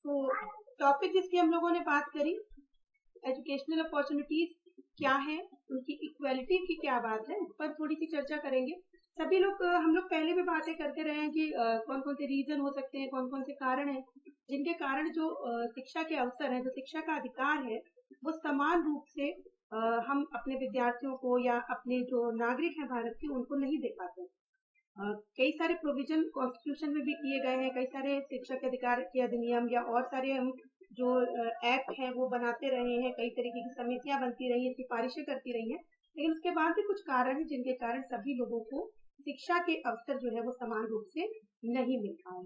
तो टॉपिक जिसकी हम लोगों ने बात करी, एजुकेशनल अपॉर्चुनिटीज क्या है, उनकी इक्वालिटी की क्या बात है, इस पर थोड़ी सी चर्चा करेंगे। सभी लोग हम लोग पहले भी बातें करते रहे हैं कि कौन कौन से रीजन हो सकते हैं, कौन कौन से कारण हैं जिनके कारण जो शिक्षा के अवसर है, जो शिक्षा का अधिकार है, वो समान रूप से हम अपने विद्यार्थियों को या अपने जो नागरिक हैं भारत के, उनको नहीं दे पाते। कई सारे प्रोविजन कॉन्स्टिट्यूशन में भी किए गए हैं, कई सारे शिक्षा के अधिकार के अधिनियम या और सारे हम जो एक्ट हैं वो बनाते रहे हैं, कई तरीके की समितियां बनती रही हैं, सिफारिशें करती रही हैं, लेकिन उसके बाद भी कुछ कारण हैं जिनके कारण सभी लोगों को शिक्षा के अवसर जो है वो समान रूप से नहीं मिल पाए।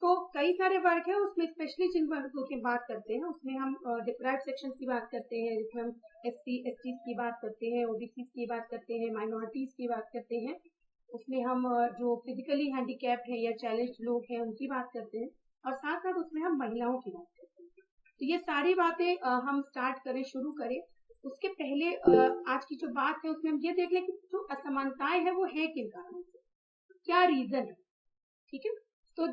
तो कई सारे वर्ग है, उसमें स्पेशली जिन वर्गों की बात करते हैं उसमें हम डिप्राइव्ड सेक्शंस की बात करते हैं, जिसमें हम एससी एसटीज की बात करते हैं, ओबीसी की बात करते हैं, माइनॉरिटीज की बात करते हैं, उसमें हम जो फिजिकली हैंडीकैप्ड है या चैलेंज्ड लोग हैं उनकी बात करते हैं, और साथ साथ उसमें हम महिलाओं की बात करते हैं। तो ये सारी बातें हम स्टार्ट करें, शुरू करें उसके पहले आज की जो बात है उसमें हम ये देख लें कि जो असमानताएं हैं वो है किन कारणों से, क्या रीजन है। ठीक है, तो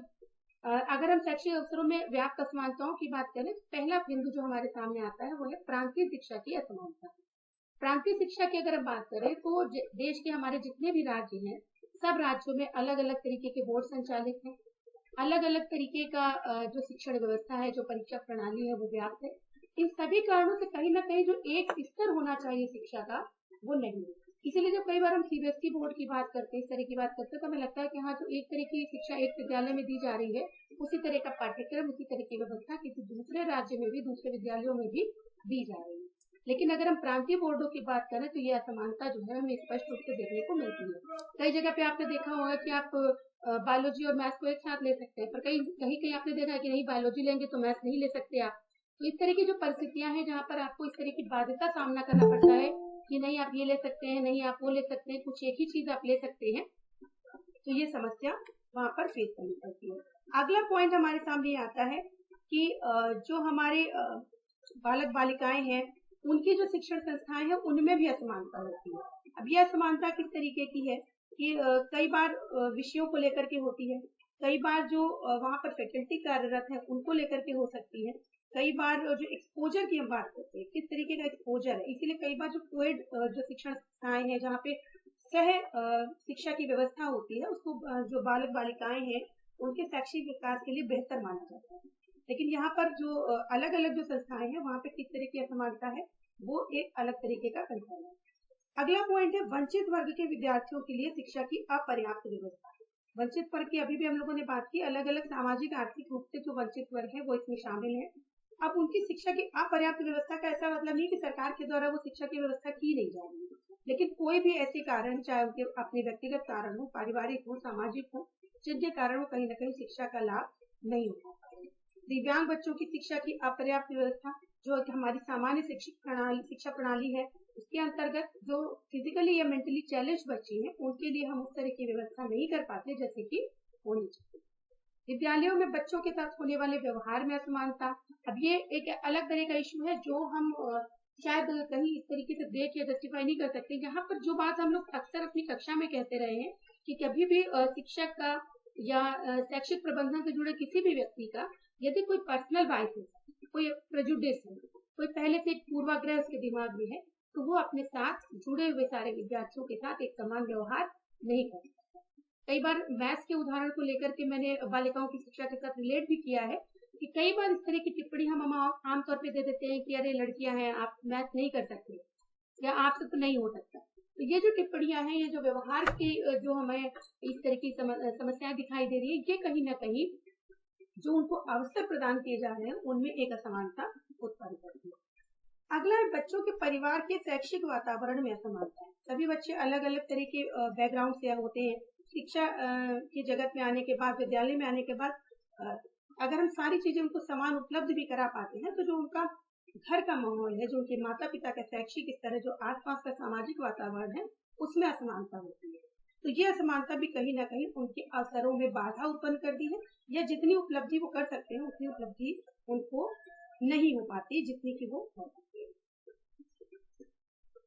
अगर हम शैक्षिक अवसरों में व्याप्त असमानताओं की बात करें तो पहला बिंदु जो हमारे सामने आता है वो है प्रांतीय शिक्षा की असमानता। प्रांतीय शिक्षा की अगर हम बात करें तो देश के हमारे जितने भी राज्य हैं, सब राज्यों में अलग अलग तरीके के बोर्ड संचालित हैं, अलग अलग तरीके का जो शिक्षण व्यवस्था है, जो परीक्षा प्रणाली है वो व्याप्त है। इन सभी कारणों से कहीं ना कहीं जो एक स्तर होना चाहिए शिक्षा का वो नहीं है। इसीलिए जब कई बार हम सीबीएसई बोर्ड की बात करते हैं, इस तरह की बात करते हैं, तो हमें लगता है कि हाँ, जो एक तरह की शिक्षा एक विद्यालय में दी जा रही है उसी तरह का पाठ्यक्रम, उसी तरह की व्यवस्था किसी दूसरे राज्य में भी, दूसरे विद्यालयों में भी दी जा रही है। लेकिन अगर हम प्रांतीय बोर्डों की बात करें तो ये असमानता जो है हमें स्पष्ट रूप से देखने को मिलती है। कई जगह पे आपने देखा होगा कि आप बायोलॉजी और मैथ्स को एक साथ ले सकते हैं, पर कहीं कहीं आपने देखा है कि नहीं, बायोलॉजी लेंगे तो मैथ्स नहीं ले सकते आप। तो इस तरह की जो परिस्थितियां हैं जहाँ पर आपको इस तरह की बाध्यता सामना करना पड़ता है कि नहीं आप ये ले सकते हैं, नहीं आप वो ले सकते हैं, कुछ एक ही चीज आप ले सकते हैं, तो ये समस्या वहां पर फेस करनी पड़ती है। अगला पॉइंट हमारे सामने आता है कि जो हमारे बालक बालिकाएं हैं उनकी जो शिक्षण संस्थाएं हैं उनमें भी असमानता होती है। अब यह असमानता किस तरीके की है कि कई बार विषयों को लेकर के होती है, कई बार जो वहां पर फैकल्टी कार्यरत है उनको लेकर के हो सकती है, कई बार जो एक्सपोजर की हम बात करते हैं, किस तरीके का एक्सपोजर है। इसीलिए कई बार जो कोएड जो शिक्षण संस्थाएं हैं जहाँ पे सह शिक्षा की व्यवस्था होती है, उसको जो बालक बालिकाएं हैं उनके शैक्षिक विकास के लिए बेहतर माना जाता है। लेकिन यहाँ पर जो अलग अलग जो संस्थाएं हैं वहाँ पे किस तरह की असमानता है वो एक अलग तरीके का कंसर्न है। अगला पॉइंट है वंचित वर्ग के विद्यार्थियों के लिए शिक्षा की अपर्याप्त व्यवस्था। वंचित वर्ग की अभी भी हम लोगों ने बात की, अलग अलग सामाजिक आर्थिक रूप से जो वंचित वर्ग है वो इसमें शामिल है। अब उनकी शिक्षा की अपर्याप्त व्यवस्था का ऐसा मतलब नहीं कि सरकार के द्वारा वो शिक्षा की व्यवस्था की नहीं जा रही है, लेकिन कोई भी ऐसे कारण, चाहे उनके अपने व्यक्तिगत कारण हो, पारिवारिक हो, सामाजिक हो, जिनके कारण वो कहीं ना कहीं शिक्षा का लाभ नहीं उठा पा रहे। दिव्यांग बच्चों की शिक्षा की अपर्याप्त व्यवस्था, जो हमारी सामान्य शिक्षा प्रणाली है उसके अंतर्गत जो फिजिकली या मेंटली चैलेंज बच्चे हैं उनके लिए हम उस तरह की व्यवस्था नहीं कर पाते जैसे कि होनी चाहिए। विद्यालयों में बच्चों के साथ होने वाले व्यवहार में असमानता, अब ये एक अलग तरह का इशू है जो हम शायद कहीं इस तरीके से देख या जस्टिफाई नहीं कर सकते। यहाँ पर जो बात हम लोग अक्सर अपनी कक्षा में कहते रहे हैं कि कभी भी शिक्षक का या शैक्षिक प्रबंधन से जुड़े किसी भी व्यक्ति का यदि कोई पर्सनल बाइसेस, कोई प्रेजुडिस है, कोई पहले से एक पूर्वाग्रह उसके दिमाग में है, तो वो अपने साथ जुड़े हुए सारे विद्यार्थियों के साथ एक समान व्यवहार नहीं कर सकता। कई बार मैथ्स के उदाहरण को लेकर के मैंने बालिकाओं की शिक्षा के साथ रिलेट भी किया है कि कई बार इस तरह की टिप्पणी हम आमतौर पे दे देते हैं कि अरे लड़कियां हैं, आप मैथ्स नहीं कर सकते या आपसे तो नहीं हो सकता। तो ये जो टिप्पणियां हैं, ये जो व्यवहार की जो हमें इस तरह की समस्याएं दिखाई दे रही है, ये कहीं ना कहीं जो उनको अवसर प्रदान किए जा रहे हैं उनमें एक असमानता उत्पन्न करती है। अगला है बच्चों के परिवार के शैक्षिक वातावरण में असमानता। सभी बच्चे अलग अलग तरह के बैकग्राउंड से होते हैं। शिक्षा की जगत में आने के बाद, विद्यालय में आने के बाद अगर हम सारी चीजें उनको समान उपलब्ध भी करा पाते हैं तो जो उनका घर का माहौल है, जो उनके माता पिता का शैक्षिक स्तर है, जो आसपास का सामाजिक वातावरण है, उसमें असमानता होती है। तो ये असमानता भी कहीं ना कहीं उनके अवसरों में बाधा उत्पन्न कर दी है, या जितनी उपलब्धि वो कर सकते हैं उतनी उपलब्धि उनको नहीं हो पाती जितनी की वो हो सकती है।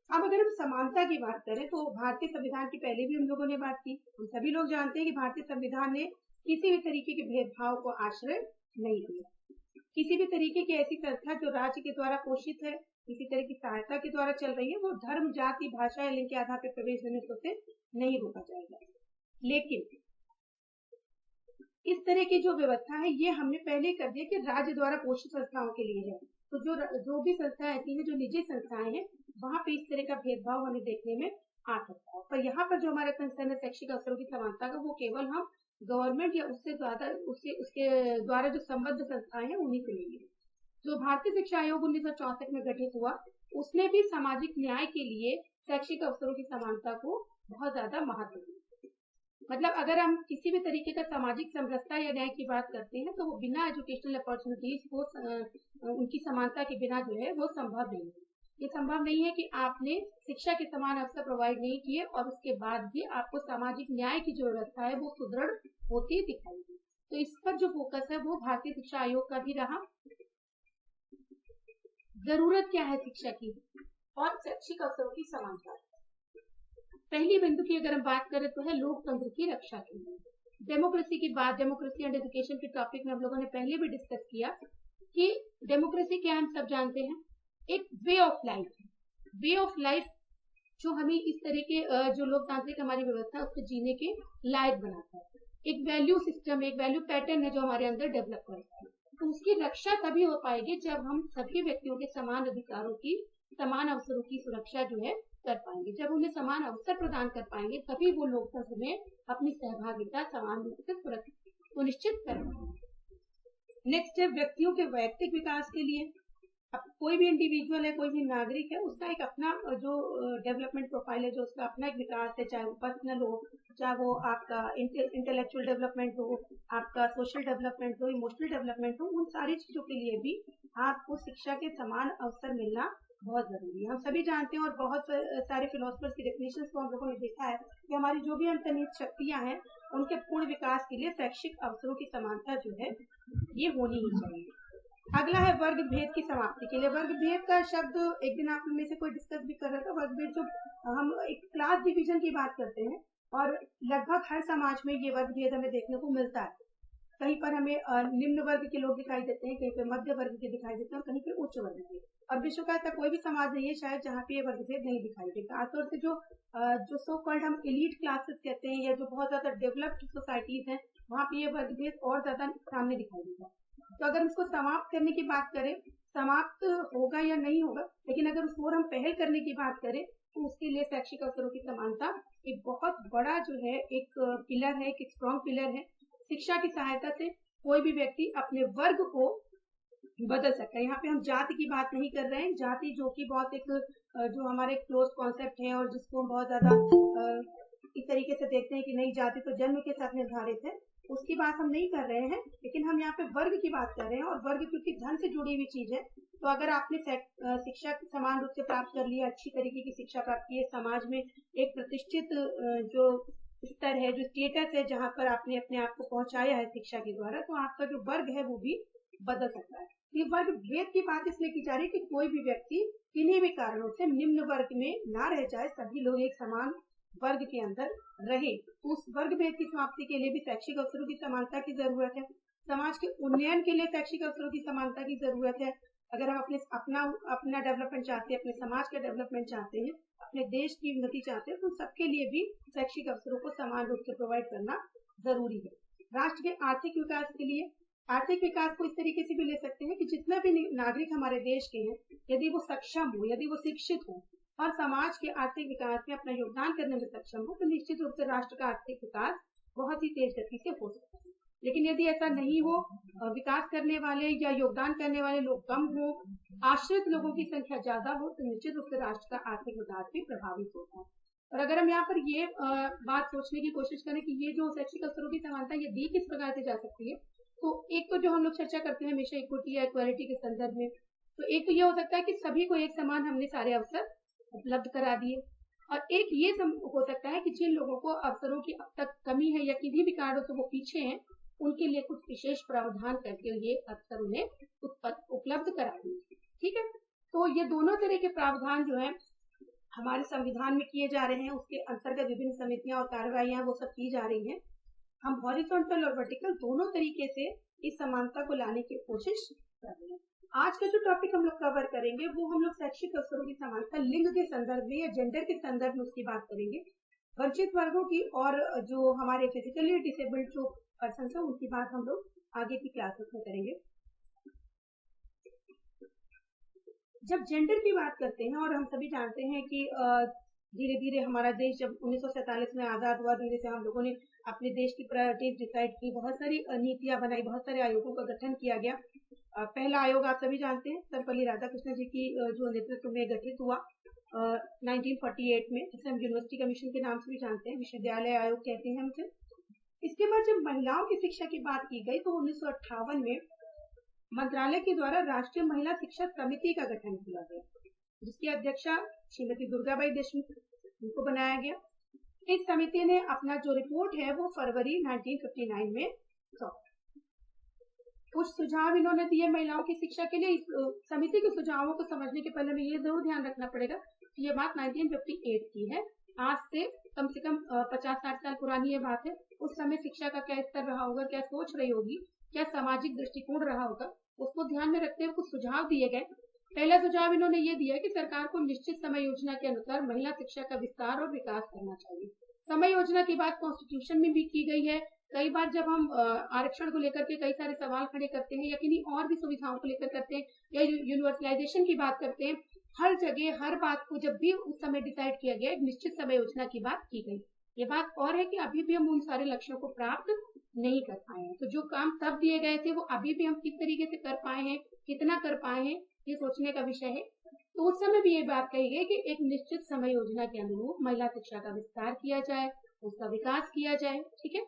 अब अगर हम समानता की बात करें तो भारतीय संविधान की पहले भी हम लोगों ने बात की। हम सभी लोग जानते हैं कि भारतीय संविधान ने किसी भी तरीके के भेदभाव को आश्रय नहीं दिया। किसी भी तरीके की ऐसी संस्था जो राज्य के द्वारा पोषित है, किसी तरह की सहायता के द्वारा चल रही है, वो धर्म, जाति, भाषा या लिंग के आधार पर प्रवेश देने से नहीं रोका जाएगा। लेकिन इस तरह की जो व्यवस्था है ये हमने पहले कर दिया कि राज्य द्वारा पोषित संस्थाओं के लिए है। तो जो भी संस्था ऐसी है जो निजी संस्थाएं हैं, वहां पे इस तरह का भेदभाव हमें देखने में आ सकता है। पर यहाँ पर जो हमारा कंसर्न है शैक्षिक अवसरों की समानता का, वो केवल हम गवर्नमेंट या उससे ज्यादा उसके द्वारा जो संबद्ध संस्थाएं हैं उन्हीं से लेंगे। जो भारतीय शिक्षा आयोग 1964 में गठित हुआ, उसने भी सामाजिक न्याय के लिए शैक्षिक अवसरों की समानता को बहुत ज्यादा महत्व दिया। मतलब अगर हम किसी भी तरीके का सामाजिक समरसता या न्याय की बात करते हैं तो वो बिना एजुकेशनल अपॉर्चुनिटीज को उनकी समानता के बिना जो है वो संभव नहीं है। ये संभव नहीं है कि आपने शिक्षा के समान अवसर प्रोवाइड नहीं किए और उसके बाद भी आपको सामाजिक न्याय की जो व्यवस्था है वो सुदृढ़ होती दिखाई दी। तो इस पर जो फोकस है वो भारतीय शिक्षा आयोग का भी रहा। जरूरत क्या है शिक्षा की और शैक्षिक अवसरों की समानता। पहली बिंदु की अगर हम बात करें तो है लोकतंत्र की रक्षा के लिए। डेमोक्रेसी की बात, डेमोक्रेसी एंड एजुकेशन के टॉपिक में हम लोगों ने पहले भी डिस्कस किया कि डेमोक्रेसी क्या हम सब जानते हैं, एक way of life, way of life जो हमें इस तरह के जो लोकतांत्रिक हमारी व्यवस्था है उसको जीने के लायक बनाता है। एक वैल्यू सिस्टम, एक वैल्यू पैटर्न है जो हमारे अंदर डेवलप करता है। तो उसकी रक्षा तभी हो पाएगी जब हम सभी व्यक्तियों के समान अधिकारों की, समान अवसरों की सुरक्षा जो है कर पाएंगे। जब उन्हें समान अवसर प्रदान कर पाएंगे तभी वो लोकतंत्र में अपनी सहभागिता समान रूप से सुनिश्चित कर पाएंगे। नेक्स्ट है व्यक्तियों के वैयक्तिक विकास के लिए। अब कोई भी इंडिविजुअल है, कोई भी नागरिक है, उसका एक अपना जो डेवलपमेंट प्रोफाइल है, जो उसका अपना एक विकास है, चाहे वो पर्सनल हो, चाहे वो आपका इंटेलेक्चुअल डेवलपमेंट हो, आपका सोशल डेवलपमेंट हो, इमोशनल डेवलपमेंट हो, उन सारी चीजों के लिए भी आपको शिक्षा के समान अवसर मिलना बहुत जरूरी है। हम सभी जानते हैं और बहुत सारे फिलोसफर्स की डेफिनेशंस को हम लोगों ने देखा है कि हमारी जो भी अंतर्निहित शक्तियां हैं उनके पूर्ण विकास के लिए शैक्षिक अवसरों की समानता जो है ये होनी ही चाहिए। अगला है वर्ग भेद की समाप्ति के लिए। वर्ग भेद का शब्द एक दिन आप में से कोई डिस्कस भी कर रहा था। वर्ग भेद जो हम एक क्लास डिवीजन की बात करते हैं और लगभग हर समाज में ये वर्ग भेद हमें देखने को मिलता है। कहीं पर हमें निम्न वर्ग के लोग दिखाई देते हैं, कहीं पर मध्य वर्ग के दिखाई देते हैं और कहीं पर उच्च वर्ग के। और विश्व का ऐसा कोई भी समाज नहीं है शायद जहाँ पे ये वर्ग भेद नहीं दिखाई देता। खासतौर से जो सो कॉल्ड हम एलीट क्लासेस कहते हैं या जो बहुत ज्यादा डेवलप्ड सोसाइटीज हैं, वहाँ पे ये वर्ग भेद और ज्यादा सामने दिखाई देता है। तो अगर इसको समाप्त करने की बात करें, समाप्त होगा या नहीं होगा, लेकिन अगर उस ओर हम पहल करने की बात करें तो उसके लिए शैक्षिक अवसरों की समानता एक बहुत बड़ा जो है एक पिलर है, एक स्ट्रॉन्ग पिलर है। शिक्षा की सहायता से कोई भी व्यक्ति अपने वर्ग को बदल सकता है। यहाँ पे हम जाति की बात नहीं कर रहे हैं, जाति जो कि बहुत एक जो हमारे क्लोज कॉन्सेप्ट है और जिसको हम बहुत ज्यादा इस तरीके से देखते हैं कि नहीं, जाति तो जन्म के साथ निर्धारित है, उसकी बात हम नहीं कर रहे हैं। लेकिन हम यहाँ पे वर्ग की बात कर रहे हैं और वर्ग क्योंकि धन से जुड़ी हुई चीज है, तो अगर आपने शिक्षा समान रूप से प्राप्त कर लिया, अच्छी तरीके की शिक्षा प्राप्त की है, समाज में एक प्रतिष्ठित जो स्तर है, जो स्टेटस है, जहाँ पर आपने अपने आप को पहुंचाया है शिक्षा के द्वारा, तो आपका जो वर्ग है वो भी बदल सकता है। ये वर्ग भेद की बात इसलिए की जा रही है कि कोई भी व्यक्ति किन्हीं भी कारणों से निम्न वर्ग में ना रह जाए, सभी लोग एक समान वर्ग के अंदर रहे। तो उस वर्ग भेद की समाप्ति के लिए भी शैक्षिक अवसरों की समानता की जरूरत है। समाज के उन्नयन के लिए शैक्षिक अवसरों की समानता की जरूरत है। अगर हम अपना डेवलपमेंट चाहते हैं, अपने समाज का डेवलपमेंट चाहते हैं, अपने देश की उन्नति चाहते हैं, तो सबके लिए भी शैक्षिक अवसरों को समान रूप से प्रोवाइड करना जरूरी है। राष्ट्र के आर्थिक विकास के लिए आर्थिक विकास को इस तरीके से भी ले सकते हैं कि जितना भी नागरिक हमारे देश के हैं, यदि वो सक्षम हो, यदि वो शिक्षित हो और समाज के आर्थिक विकास में अपना योगदान करने में सक्षम हो, तो निश्चित रूप से राष्ट्र का आर्थिक विकास बहुत ही तेज गति से हो सकता है। लेकिन यदि ऐसा नहीं हो, विकास करने वाले या योगदान करने वाले लोग कम हो, आश्रित लोगों की संख्या ज्यादा हो, तो निश्चित रूप से राष्ट्र का आर्थिक विकास भी प्रभावित होता है। और अगर हम यहाँ पर ये बात सोचने की कोशिश करें कि ये जो शैक्षिक अवसरों की समानता ये दी किस प्रकार से जा सकती है, तो एक तो जो हम लोग चर्चा करते हैं हमेशा इक्विटी या इक्वालिटी के संदर्भ में, तो एक तो ये हो सकता है कि सभी को एक समान हमने सारे अवसर उपलब्ध करा दिए, और एक ये हो सकता है कि जिन लोगों को अवसरों की अब तक कमी है या किसी भी कारणों से वो पीछे हैं, उनके लिए कुछ विशेष प्रावधान करके ये अवसर उन्हें उपलब्ध करा दिए। ठीक है, तो ये दोनों तरह के प्रावधान जो है हमारे संविधान में किए जा रहे हैं, उसके अंतर्गत विभिन्न समितियां और कार्रवाइयां वो सब की जा रही हैं। हम हॉरिजॉन्टल और वर्टिकल दोनों तरीके से इस समानता को लाने की कोशिश कर रहे हैं। आज का जो टॉपिक हम लोग कवर करेंगे वो हम लोग शैक्षिक अवसरों की समानता लिंग के संदर्भ में या जेंडर के संदर्भ में उसकी बात करेंगे। वंचित वर्गों की और जो हमारे फिजिकली डिसेबल्ड जो पर्सन है उनकी बात हम लोग आगे की क्लासेस में करेंगे। जब जेंडर की बात करते हैं, और हम सभी जानते हैं कि धीरे धीरे हमारा देश जब 1947 में आजाद हुआ, धीरे से हम लोगों ने अपने देश की प्रायोरिटीज डिसाइड की, बहुत सारी नीतियां बनाई, बहुत सारे आयोगों का गठन किया गया। पहला आयोग आप सभी जानते हैं सर्वपल्ली राधाकृष्णन जी की जो नेतृत्व में गठित हुआ 1948 में, जिसे हम यूनिवर्सिटी कमीशन के नाम से भी जानते हैं, विश्वविद्यालय आयोग कहते हैं हमसे। इसके बाद जब महिलाओं की शिक्षा की बात की गई तो 1958 में मंत्रालय के द्वारा राष्ट्रीय महिला शिक्षा समिति का गठन किया गया, जिसकी अध्यक्षा श्रीमती दुर्गाबाई देशमुख उनको बनाया गया। इस समिति ने अपना जो रिपोर्ट है वो फरवरी 1959 में सौंपा। कुछ सुझाव इन्होंने दिए महिलाओं की शिक्षा के लिए। इस समिति के सुझावों को समझने के पहले में ये जरूर ध्यान रखना पड़ेगा कि ये बात 1958 की है, आज से कम 50-60 साल पुरानी ये बात है। उस समय शिक्षा का क्या स्तर रहा होगा, क्या सोच रही होगी, क्या सामाजिक दृष्टिकोण रहा होगा, उसको ध्यान में रखते हुए कुछ सुझाव दिए गए। पहला सुझाव इन्होंने ये दिया कि सरकार को निश्चित समय योजना के अनुसार महिला शिक्षा का विस्तार और विकास करना चाहिए। समय योजना की बात कॉन्स्टिट्यूशन में भी की गई है। कई बार जब हम आरक्षण को लेकर के कई सारे सवाल खड़े करते हैं या किन्हीं और भी सुविधाओं को लेकर करते हैं या यूनिवर्सलाइजेशन की बात करते हैं, हर जगह हर बात को जब भी उस समय डिसाइड किया गया, एक निश्चित समय योजना की बात की गई। ये बात और है कि अभी भी हम उन सारे लक्ष्यों को प्राप्त नहीं कर पाए हैं। तो जो काम तब दिए गए थे वो अभी भी हम किस तरीके से कर पाए हैं, कितना कर पाए हैं, ये सोचने का विषय है। तो उस समय भी ये बात कही गई कि एक निश्चित समय योजना के अनुरूप महिला शिक्षा का विस्तार किया जाए, उसका विकास किया जाए। ठीक है,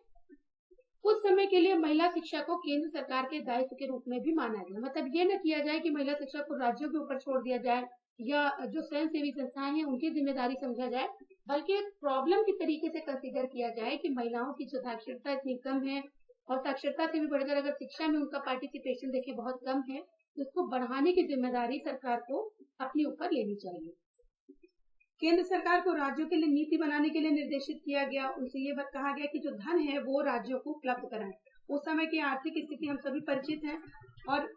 उस समय के लिए महिला शिक्षा को केंद्र सरकार के दायित्व के रूप में भी माना गया। मतलब ये न किया जाए कि महिला शिक्षा को राज्यों के ऊपर छोड़ दिया जाए या जो स्वयं सेवी संस्थाएं हैं उनकी जिम्मेदारी समझा जाए, बल्कि एक प्रॉब्लम के तरीके से कंसीडर किया जाए कि महिलाओं की जो साक्षरता इतनी कम है और साक्षरता से भी बढ़कर अगर शिक्षा में उनका पार्टिसिपेशन देखें बहुत कम है, तो उसको बढ़ाने की जिम्मेदारी सरकार को अपने ऊपर लेनी चाहिए। केंद्र सरकार को राज्यों के लिए नीति बनाने के लिए निर्देशित किया गया। उनसे ये कहा गया कि जो धन है वो राज्यों को उपलब्ध कराएं। उस समय की आर्थिक स्थिति हम सभी परिचित हैं और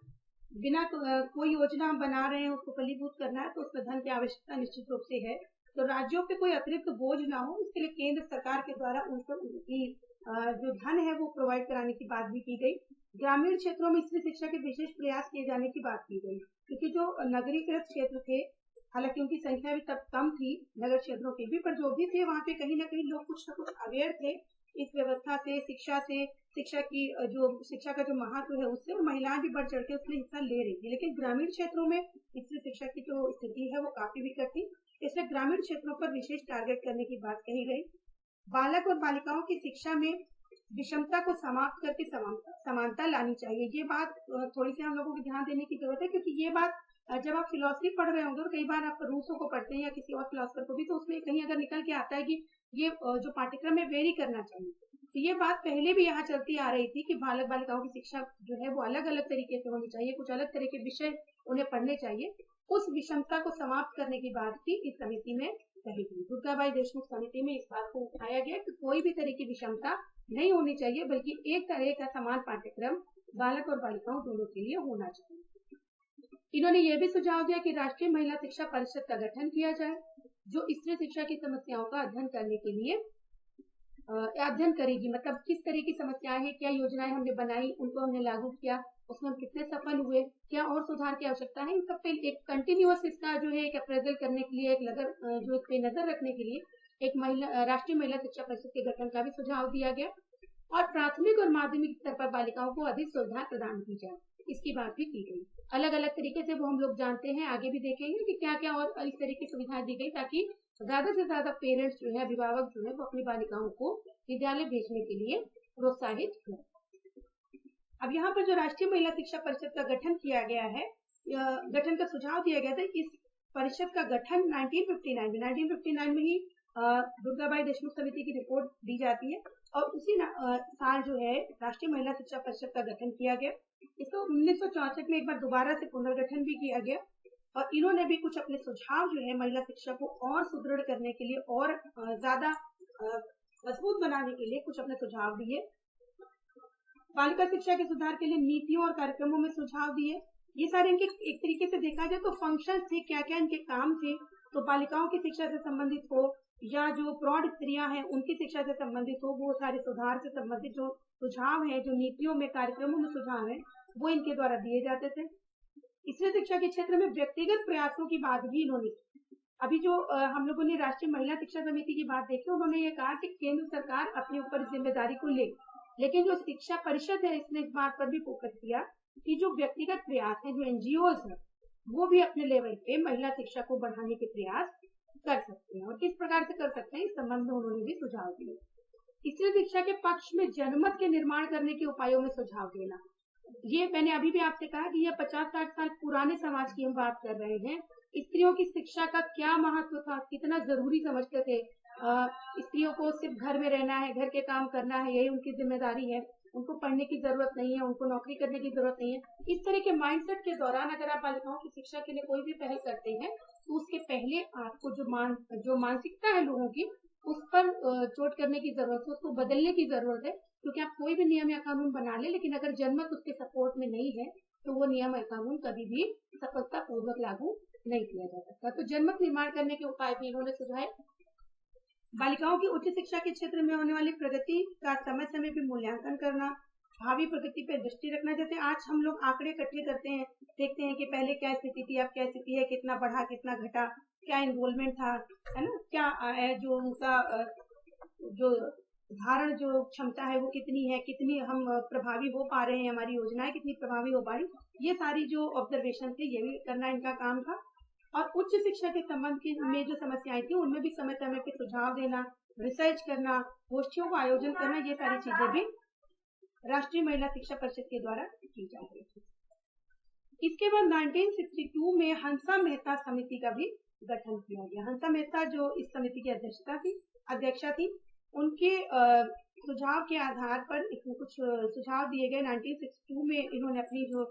बिना कोई योजना हम बना रहे हैं उसको फलीभूत करना है तो उसमें धन की आवश्यकता निश्चित रूप से है। तो राज्यों पे कोई अतिरिक्त बोझ ना हो, इसके लिए केंद्र सरकार के द्वारा उनको उनकी जो धन है वो प्रोवाइड कराने की बात भी की गई। ग्रामीण क्षेत्रों में स्त्री शिक्षा के विशेष प्रयास किए जाने की बात की गई, क्योंकि जो नगरीकृत क्षेत्र थे, हालांकि उनकी संख्या भी तब कम थी नगर क्षेत्रों की भी, पर जो भी थे वहाँ पे कहीं ना कहीं लोग कुछ न कुछ अवेयर थे इस व्यवस्था से, शिक्षा का जो महत्व है उससे, और महिलाएं भी बढ़ चढ़ के उसमें हिस्सा ले रही थी। लेकिन ग्रामीण क्षेत्रों में स्त्री शिक्षा की जो स्थिति है वो काफी विकट थी, इसलिए ग्रामीण क्षेत्रों पर विशेष टारगेट करने की बात कही गई। बालक और बालिकाओं की शिक्षा में विषमता को समाप्त करके समानता लानी चाहिए। ये बात थोड़ी सी हम लोगों को ध्यान देने की जरूरत है, क्योंकि ये बात जब आप फिलॉसफी पढ़ रहे होंगे और कई बार आप रूसो को पढ़ते हैं या किसी और फिलोसफर को भी, तो उसमें कहीं अगर निकल के आता है कि ये जो पाठ्यक्रम है वेरी करना चाहिए, तो ये बात पहले भी यहाँ चलती आ रही थी कि बालक बालिकाओं की शिक्षा जो है वो अलग अलग तरीके से होनी चाहिए, कुछ अलग तरह के विषय उन्हें पढ़ने चाहिए। उस विषमता को समाप्त करने की बात भी इस समिति में कही गई। दुर्गाबाई देशमुख समिति में इस बात को उठाया गया कि कोई भी तरह की विषमता नहीं होनी चाहिए, बल्कि एक तरह का समान पाठ्यक्रम बालक और बालिकाओं दोनों के लिए होना चाहिए। इन्होंने यह भी सुझाव दिया कि राष्ट्रीय महिला शिक्षा परिषद का गठन किया जाए, जो स्त्री शिक्षा की समस्याओं का अध्ययन करने के लिए अध्ययन करेगी। मतलब किस तरह की समस्याएं हैं, क्या योजनाएं हमने बनाई, उनको हमने लागू किया, उसमें हम कितने सफल हुए, क्या और सुधार की आवश्यकता है, इन सब पे एक कंटिन्यूअस इसका जो है एक अप्रेजल करने के लिए, जो इस पे नजर रखने के लिए एक राष्ट्रीय महिला शिक्षा परिषद के गठन का भी सुझाव दिया गया। और प्राथमिक और माध्यमिक स्तर पर बालिकाओं को अधिक सुविधा प्रदान की जाए, इसकी बात भी की गई। अलग अलग तरीके से वो हम लोग जानते हैं, आगे भी देखेंगे कि क्या क्या और इस तरह की सुविधाएं दी गई, ताकि ज्यादा से ज्यादा पेरेंट्स जो है, अभिभावक जो है, वो अपनी बालिकाओं को विद्यालय भेजने के लिए प्रोत्साहित करें। अब यहाँ पर जो राष्ट्रीय महिला शिक्षा परिषद का गठन किया गया है, गठन का सुझाव दिया गया था। इस परिषद का गठन 1959 में ही दुर्गाबाई देशमुख समिति की रिपोर्ट दी जाती है और उसी साल जो है राष्ट्रीय महिला शिक्षा परिषद का गठन किया गया। इसको 1964 में एक बार दोबारा से पुनर्गठन भी किया गया और इन्होंने भी कुछ अपने सुझाव जो है महिला शिक्षा को और सुदृढ़ करने के लिए और ज्यादा मजबूत बनाने के लिए कुछ अपने सुझाव दिए। बालिका शिक्षा के सुधार के लिए नीतियों और कार्यक्रमों में सुझाव दिए। ये सारे इनके एक तरीके से देखा जाए तो फंक्शंस थे, क्या क्या इनके काम थे। तो बालिकाओं की शिक्षा से संबंधित हो या जो प्रौढ़ स्त्रियां हैं उनकी शिक्षा से संबंधित हो, वो सारे सुधार से संबंधित जो सुझाव है, जो नीतियों में कार्यक्रमों में सुझाव है, वो इनके द्वारा दिए जाते थे। स्त्री शिक्षा के क्षेत्र में व्यक्तिगत प्रयासों की बात भी इन्होंने, अभी जो हम लोगों ने राष्ट्रीय महिला शिक्षा समिति की बात देखी, उन्होंने ये कहा कि केंद्र सरकार अपने ऊपर जिम्मेदारी को ले, लेकिन जो शिक्षा परिषद है इसने इस बात पर भी फोकस किया कि जो व्यक्तिगत प्रयास है, जो एनजीओज है, वो भी अपने लेवल पे महिला शिक्षा को बढ़ाने के प्रयास कर सकते हैं और किस प्रकार से कर सकते हैं, इस संबंध में उन्होंने भी सुझाव दिए। स्त्री शिक्षा के पक्ष में जनमत के निर्माण करने के उपायों में सुझाव देना, ये मैंने अभी भी आपसे कहा कि यह 50-60 साल पुराने समाज की हम बात कर रहे हैं। स्त्रियों की शिक्षा का क्या महत्व था, कितना जरूरी समझते थे। स्त्रियों को सिर्फ घर में रहना है, घर के काम करना है, यही उनकी जिम्मेदारी है, उनको पढ़ने की जरूरत नहीं है, उनको नौकरी करने की जरूरत नहीं है। इस तरह के माइंडसेट के दौरान अगर आप बालिकाओं की शिक्षा के लिए कोई भी पहल करते हैं तो उसके पहले आपको जो मानसिकता है लोगों की, उस पर चोट करने की जरूरत है, उसको बदलने की जरूरत है। क्योंकि आप कोई भी नियम या कानून बना ले, लेकिन अगर जनमत उसके सपोर्ट में नहीं है तो वो नियम या कानून कभी भी सफलता पूर्वक लागू नहीं किया जा सकता। तो जनमत निर्माण करने के उपाय भी इन्होंने सुझाए। बालिकाओं की उच्च शिक्षा के क्षेत्र में होने वाली प्रगति का समय समय पर मूल्यांकन करना, भावी प्रगति पर दृष्टि रखना। जैसे आज हम लोग आंकड़े इकट्ठे करते हैं, देखते हैं कि पहले क्या स्थिति थी, अब क्या स्थिति है, कितना बढ़ा, कितना घटा, क्या इन्वॉल्वमेंट था, है ना, क्या है, जो उनका जो धारण जो क्षमता है वो कितनी है, कितनी हम प्रभावी हो पा रहे हैं, हमारी योजनाएं कितनी प्रभावी हो पा रही, ये सारी जो ऑब्जर्वेशन थे ये भी करना इनका काम था। और उच्च शिक्षा के संबंध में जो समस्याएं थी उनमें भी समय समय पे सुझाव देना, रिसर्च करना, गोष्ठियों का आयोजन करना, ये सारी चीजें भी राष्ट्रीय महिला शिक्षा परिषद के द्वारा की जा रही थी। इसके बाद 1962 में हंसा मेहता समिति का भी गठन किया गया। हंसा मेहता जो इस समिति की अध्यक्षा थी, उनके सुझाव के आधार पर इसमें कुछ सुझाव दिए गए। 1962 में इन्होंने अपनी जो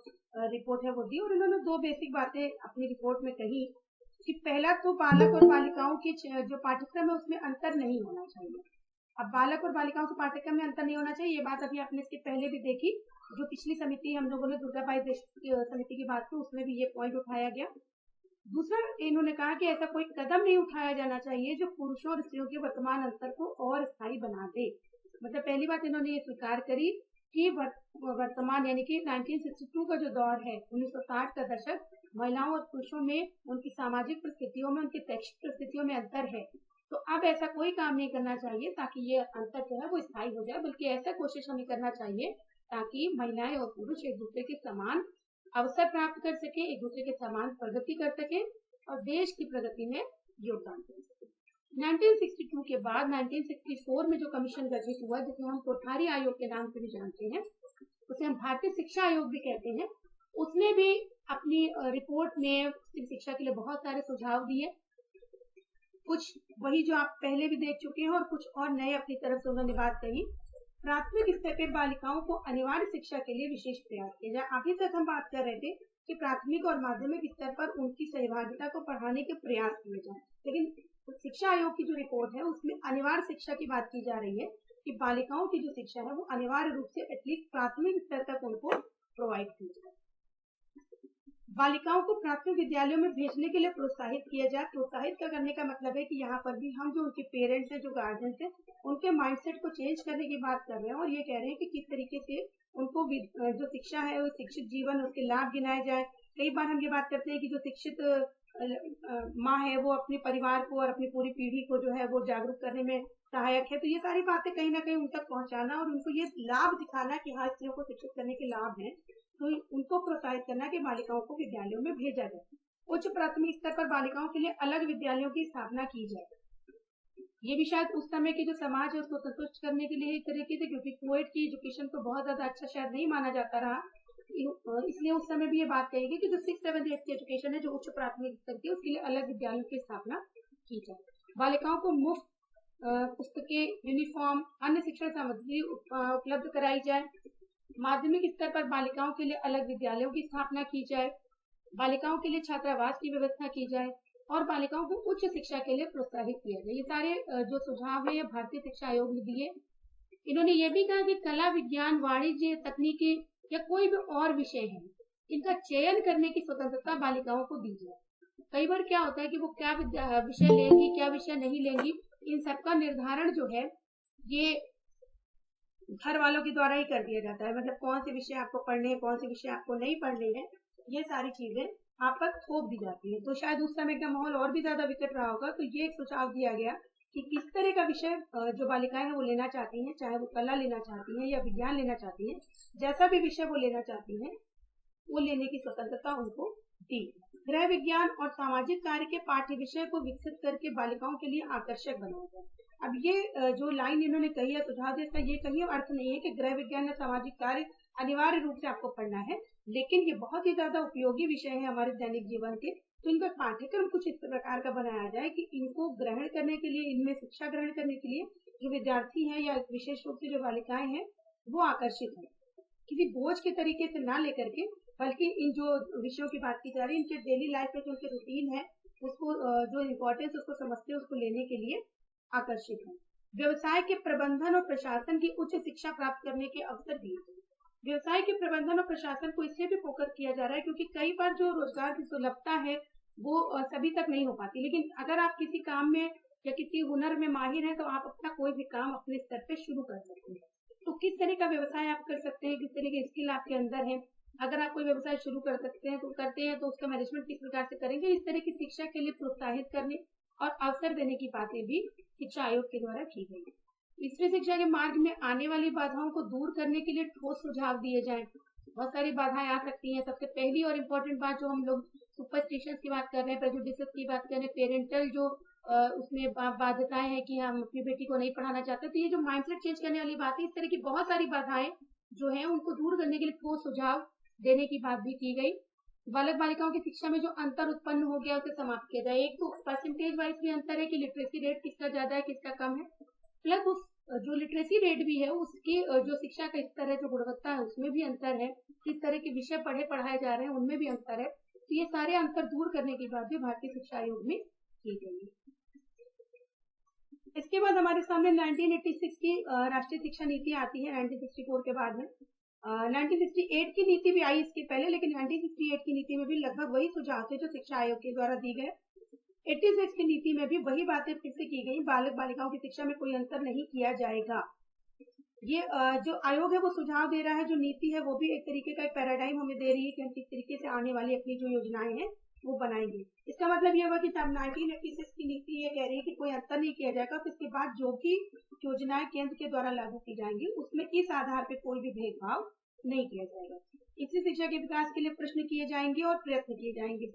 रिपोर्ट है वो दी और इन्होंने दो बेसिक बातें अपनी रिपोर्ट में कही कि पहला तो बालक और बालिकाओं के जो पाठ्यक्रम है उसमें अंतर नहीं होना चाहिए। अब बालक और बालिकाओं के पाठ्यक्रम में अंतर नहीं होना चाहिए, ये बात अभी आपने इसके पहले भी देखी, जो पिछली समिति हम लोगों ने दुर्गाबाई समिति की बात की, उसमें भी ये पॉइंट उठाया गया। दूसरा, इन्होंने कहा कि ऐसा कोई कदम नहीं उठाया जाना चाहिए जो पुरुषों और स्त्रियों के वर्तमान अंतर को और स्थायी बना दे। मतलब पहली बात इन्होंने ये स्वीकार करी कि वर्तमान यानी कि 1962 का जो दौर है, 1960 का दशक, महिलाओं और पुरुषों में उनकी सामाजिक परिस्थितियों में, उनकी शैक्षिक परिस्थितियों में अंतर है। तो अब ऐसा कोई काम नहीं करना चाहिए ताकि ये अंतर जो है वो स्थायी हो जाए, बल्कि ऐसा कोशिश हमें करना चाहिए ताकि महिलाएं और पुरुष एक दूसरे के समान अवसर प्राप्त कर सके, एक दूसरे के समान प्रगति कर सके और देश की प्रगति में योगदान कर सके। 1962 के बाद 1964 में जो कमीशन गठित हुआ, जिसे हम कोठारी आयोग के नाम से भी जानते हैं, उसे हम भारतीय शिक्षा आयोग भी कहते हैं, उसने भी अपनी रिपोर्ट में शिक्षा के लिए बहुत सारे सुझाव दिए। कुछ वही जो आप पहले भी देख चुके हैं और कुछ और नए अपनी तरफ से उन्होंने बात कही। प्राथमिक स्तर पर बालिकाओं को अनिवार्य शिक्षा के लिए विशेष प्रयास किया जाए। अभी तक हम बात कर रहे थे कि प्राथमिक और माध्यमिक स्तर पर उनकी सहभागिता को बढ़ाने के प्रयास किए जाए, लेकिन शिक्षा आयोग की जो रिपोर्ट है उसमें अनिवार्य शिक्षा की बात की जा रही है कि बालिकाओं की जो शिक्षा है वो अनिवार्य रूप से एटलीस्ट प्राथमिक स्तर तक उनको प्रोवाइड की जाए। बालिकाओं को प्राथमिक विद्यालयों में भेजने के लिए प्रोत्साहित किया जाए। प्रोत्साहित करने का मतलब है कि यहाँ पर भी हम जो उनके पेरेंट्स हैं, जो गार्जियंस हैं, उनके माइंडसेट को चेंज करने की बात कर रहे हैं और ये कह रहे हैं कि किस तरीके से उनको जो शिक्षा है, वो शिक्षित जीवन, उसके लाभ गिनाए जाए। कई बार हम ये बात करते हैं कि जो शिक्षित माँ है वो अपने परिवार को और अपनी पूरी पीढ़ी को जो है वो जागरूक करने में सहायक है। तो ये सारी बातें कहीं ना कहीं उन तक पहुंचाना और उनको ये लाभ दिखाना कि हाँ, स्त्रियों को शिक्षित करने के लाभ हैं, तो उनको प्रोत्साहित करना कि बालिकाओं को विद्यालयों में भेजा जाए। उच्च प्राथमिक स्तर पर बालिकाओं के लिए अलग विद्यालयों की स्थापना की जाए। ये भी शायद उस समय के जो समाज है उसको संतुष्ट करने के लिए एक तरीके से, क्योंकि कोएड की एजुकेशन को बहुत ज्यादा अच्छा शायद नहीं माना जाता रहा, इसलिए उस समय भी ये बात कही गई कि जो 6, 7, 8 की एजुकेशन है, जो उच्च प्राथमिक स्तर की, उसके लिए अलग विद्यालयों की स्थापना की जाए। बालिकाओं को मुफ्त पुस्तकें, यूनिफॉर्म, अन्य शिक्षण सामग्री उपलब्ध कराई जाए। माध्यमिक स्तर पर बालिकाओं के लिए अलग विद्यालयों की स्थापना की जाए। बालिकाओं के लिए छात्रावास की व्यवस्था की जाए और बालिकाओं को उच्च शिक्षा के लिए प्रोत्साहित किया जाए। ये सारे जो सुझाव है भारतीय शिक्षा आयोग ने दिए। इन्होंने ये भी कहा कि कला, विज्ञान, वाणिज्य, तकनीकी या कोई भी और विषय है, इनका चयन करने की स्वतंत्रता बालिकाओं को दी जाए। कई बार क्या होता है कि वो क्या विषय लेंगी, क्या विषय नहीं लेंगी, इन सबका निर्धारण जो है ये घर वालों के द्वारा ही कर दिया जाता है। मतलब कौन से विषय आपको पढ़ने हैं, कौन से विषय आपको नहीं पढ़ने हैं, ये सारी चीजें आप पर थोप दी जाती है। तो शायद उस समय का माहौल और भी ज्यादा विकट रहा होगा। तो ये एक सुझाव दिया गया कि किस तरह का विषय जो बालिकाएं हैं वो लेना चाहती हैं, चाहे वो कला लेना चाहती हैं या विज्ञान लेना चाहती हैं, जैसा भी विषय वो लेना चाहती हैं वो लेने की स्वतंत्रता उनको दी। गृह विज्ञान और सामाजिक कार्य के पाठ्य विषय को विकसित करके बालिकाओं के लिए आकर्षक बनाया जाए। अब ये जो लाइन इन्होंने कही है, सुझाव दिया, इसका ये कहीं अर्थ नहीं है कि गृह विज्ञान या सामाजिक कार्य अनिवार्य रूप से आपको पढ़ना है, लेकिन ये बहुत ही ज्यादा उपयोगी विषय है हमारे दैनिक जीवन के। तो इनका पाठ्यक्रम कुछ इस प्रकार का बनाया जाए कि इनको ग्रहण करने के लिए, इनमें शिक्षा ग्रहण करने के लिए जो विद्यार्थी हैं या विशेष रूप से जो बालिकाएं हैं वो आकर्षित है, किसी बोझ के तरीके से ना लेकर के, बल्कि इन जो विषयों की बात की जा रही है इनके डेली लाइफ में जो उनके रूटीन है उसको जो इम्पोर्टेंस उसको समझते हैं, उसको लेने के लिए आकर्षित है। व्यवसाय के प्रबंधन और प्रशासन की उच्च शिक्षा प्राप्त करने के अवसर दिए गए। व्यवसाय के प्रबंधन और प्रशासन को इसलिए भी फोकस किया जा रहा है क्योंकि कई बार जो रोजगार की सुलभता है वो सभी तक नहीं हो पाती, लेकिन अगर आप किसी काम में या किसी हुनर में माहिर हैं तो आप अपना कोई भी काम अपने स्तर पे शुरू कर सकते हैं। तो किस तरह का व्यवसाय आप कर सकते हैं, किस तरह के स्किल आपके अंदर है, अगर आप कोई व्यवसाय शुरू कर सकते हैं तो करते हैं तो उसका मैनेजमेंट किस प्रकार से करेंगे, इस तरह की शिक्षा के लिए प्रोत्साहित करने और अवसर देने की बातें भी शिक्षा आयोग के द्वारा की गई। तीसरी शिक्षा के मार्ग में आने वाली बाधाओं को दूर करने के लिए ठोस सुझाव दिए जाएं। बहुत सारी बाधाएं आ सकती हैं। सबसे पहली और इम्पोर्टेंट बात जो हम लोग सुपरस्टिशंस की बात कर रहे हैं, प्रेजुडिसेस की बात कर रहे हैं, पेरेंटल जो उसमें बाध्यताएं हैं कि हम अपनी बेटी को नहीं पढ़ाना चाहते, तो ये जो माइंडसेट चेंज करने वाली बात है, इस तरह की बहुत सारी बाधाएं जो है उनको दूर करने के लिए ठोस सुझाव देने की बात भी की गई। बालक बालिकाओं की शिक्षा में जो अंतर उत्पन्न हो गया उसे समाप्त किया जाए। एक तो परसेंटेज वाइज भी अंतर है कि लिटरेसी रेट किसका ज्यादा है किसका कम है, प्लस उस जो लिटरेसी रेट भी है उसकी जो शिक्षा का स्तर है, जो गुणवत्ता है उसमें भी अंतर है, किस तरह के विषय पढ़ाए जा रहे हैं उनमें भी अंतर है। तो ये सारे अंतर दूर करने की बात भी भारतीय शिक्षा आयोग में की गई है। इसके बाद हमारे सामने 1986 की राष्ट्रीय शिक्षा नीति आती है 1964 के बाद में। 1968 की नीति भी आई इसके पहले, लेकिन 1968 की नीति में भी लगभग वही सुझाव थे जो शिक्षा आयोग के द्वारा दी गए। 86 की नीति में भी वही बातें फिर से की गई, बालक बालिकाओं की शिक्षा में कोई अंतर नहीं किया जाएगा। ये जो आयोग है वो सुझाव दे रहा है, जो नीति है वो भी एक तरीके का पैराडाइम हमें दे रही है कि हम किस तरीके से आने वाली अपनी जो योजनाएं हैं वो बनाएंगे। इसका मतलब ये हुआ कि तब 1986 की नीति ये कह रही है कि कोई अंतर नहीं किया जाएगा, तो इसके बाद जो भी योजनाएं केंद्र के द्वारा लागू की जाएंगी उसमें इस आधार पर कोई भी भेदभाव नहीं किया जाएगा। इसी शिक्षा के विकास के लिए प्रश्न किए जाएंगे और प्रयत्न किए जाएंगे।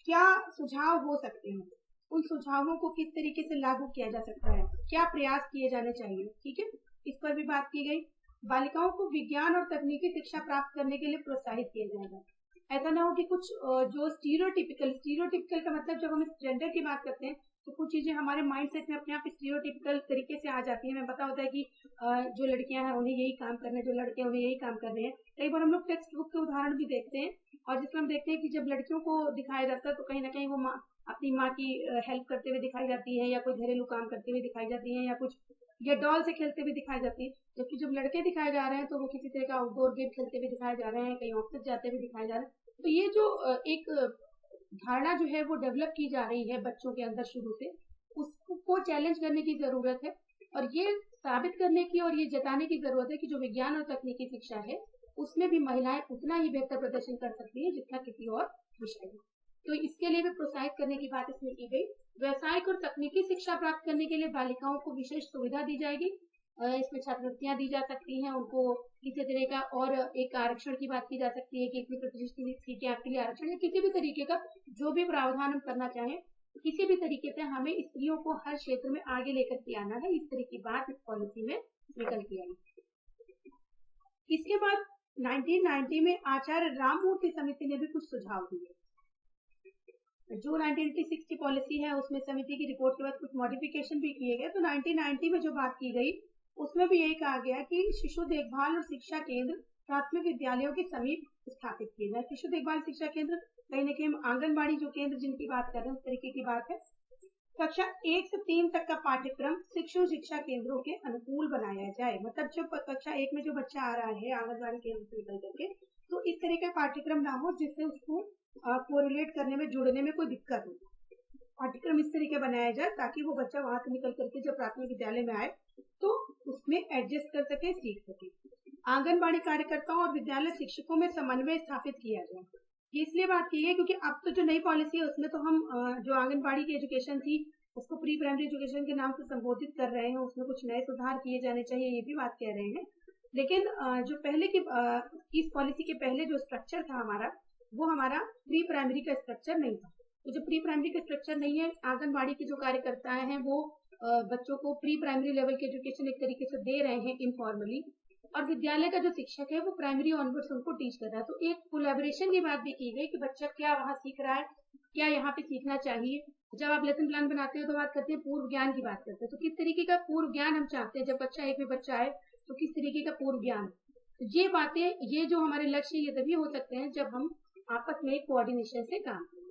क्या सुझाव हो सकते हैं, उन सुझावों को किस तरीके से लागू किया जा सकता है, क्या प्रयास किए जाने चाहिए, ठीक है, इस पर भी बात की गई। बालिकाओं को विज्ञान और तकनीकी शिक्षा प्राप्त करने के लिए प्रोत्साहित किया जाएगा। ऐसा ना हो कि कुछ जो स्टीरियोटिपिकल का मतलब जब हम जेंडर की बात करते हैं तो कुछ चीजें हमारे माइंडसेट में अपने आप स्टीरियोटिपिकल तरीके से आ जाती है। हमें पता होता है कि जो लड़कियां हैं उन्हें यही काम करना है, जो लड़के हैं उन्हें यही काम करने हैं। कई बार हम लोग टेक्स्ट बुक के उदाहरण भी देखते हैं और जिसमें हम देखते हैं कि जब लड़कियों को दिखाया जाता है तो कहीं ना कहीं वो अपनी माँ की हेल्प करते हुए दिखाई जाती है, या कोई घरेलू काम करते हुए दिखाई जाती है, या कुछ या डॉल से खेलते हुए दिखाई जाती है। जबकि जब लड़के दिखाए जा रहे हैं तो वो किसी तरह का आउटडोर गेम खेलते हुए दिखाए जा रहे हैं, कहीं ऑफिस जाते हुए दिखाए जा रहे हैं। तो ये जो एक धारणा जो है वो डेवलप की जा रही है बच्चों के अंदर शुरू से, उसको चैलेंज करने की जरूरत है और ये साबित करने की और ये जताने की जरूरत है कि जो विज्ञान और तकनीकी शिक्षा है उसमें भी महिलाएं उतना ही बेहतर प्रदर्शन कर सकती है जितना किसी और विषय में। तो इसके लिए भी प्रोत्साहित करने की बात इसमें की गई। व्यावसायिक और तकनीकी शिक्षा प्राप्त करने के लिए बालिकाओं को विशेष सुविधा दी जाएगी। इसमें छात्रवृत्तियां दी जा सकती हैं उनको, किसी तरह का और एक आरक्षण की बात की जा सकती है कि इतनी प्रतिशत सीटें आपके लिए आरक्षण है, किसी भी तरीके का जो भी प्रावधान हम करना चाहें किसी भी तरीके से हमें स्त्रियों को हर क्षेत्र में आगे लेकर के आना है, इस तरह की बात इस पॉलिसी में निकल के आई। इसके बाद 1990 में आचार्य राममूर्ति समिति ने भी कुछ सुझाव दिए। जो 1986 की पॉलिसी है उसमें समिति की रिपोर्ट के बाद कुछ मॉडिफिकेशन भी किए गए। तो 1990 में जो बात की गई उसमें भी यही कहा गया कि शिशु देखभाल और शिक्षा केंद्र प्राथमिक विद्यालयों के समीप स्थापित किए जाए। शिशु देखभाल शिक्षा केंद्र कहीं न कहीं हम आंगनबाड़ी जो केंद्र जिनकी बात कर रहे हैं उस तरीके की बात है। कक्षा 1 से 3 तक का पाठ्यक्रम शिक्षु शिक्षा केंद्रों के अनुकूल बनाया जाए। मतलब जब कक्षा 1 में जो बच्चा आ रहा है आंगनबाड़ी केंद्र से निकल करके, तो इस तरह का पाठ्यक्रम ना हो जिससे उसको कोरिलेट करने में, जुड़ने में कोई दिक्कत हो। पाठ्यक्रम इस तरीके बनाया जाए ताकि वो बच्चा वहां से निकल करके जब प्राथमिक विद्यालय में आए तो उसमें एडजस्ट कर सके, सीख सके। आंगनबाड़ी कार्यकर्ताओं और विद्यालय शिक्षकों में समन्वय स्थापित किया जाए। ये इसलिए बात की है क्योंकि अब तो जो नई पॉलिसी है उसमें तो हम जो आंगनबाड़ी की एजुकेशन थी उसको प्री प्राइमरी एजुकेशन के नाम से संबोधित कर रहे हैं, उसमें कुछ नए सुधार किए जाने चाहिए, ये भी बात कह रहे हैं। लेकिन जो पहले की इस पॉलिसी के पहले जो स्ट्रक्चर था हमारा, वो हमारा प्री प्राइमरी का स्ट्रक्चर नहीं था। तो जो प्री प्राइमरी का स्ट्रक्चर नहीं है, आंगनबाड़ी के जो कार्यकर्ता हैं वो बच्चों को प्री प्राइमरी लेवल की एजुकेशन एक तरीके से दे रहे हैं इनफॉर्मली, और विद्यालय का जो शिक्षक है वो प्राइमरी ऑनवर्ड्स उनको टीच कर रहा है। तो एक कोलैबोरेशन की बात भी की गई कि बच्चा क्या वहाँ सीख रहा है, क्या यहाँ पे सीखना चाहिए। जब आप लेसन प्लान बनाते हो तो बात करते हैं पूर्व ज्ञान की बात करते हैं, तो किस तरीके का पूर्व ज्ञान हम चाहते हैं। जब कक्षा 1 में बच्चा आए तो किस तरीके का पूर्व ज्ञान, तो ये बातें, ये जो हमारे लक्ष्य ये तभी हो सकते हैं जब हम आपस में एक कोऑर्डिनेशन से काम करें।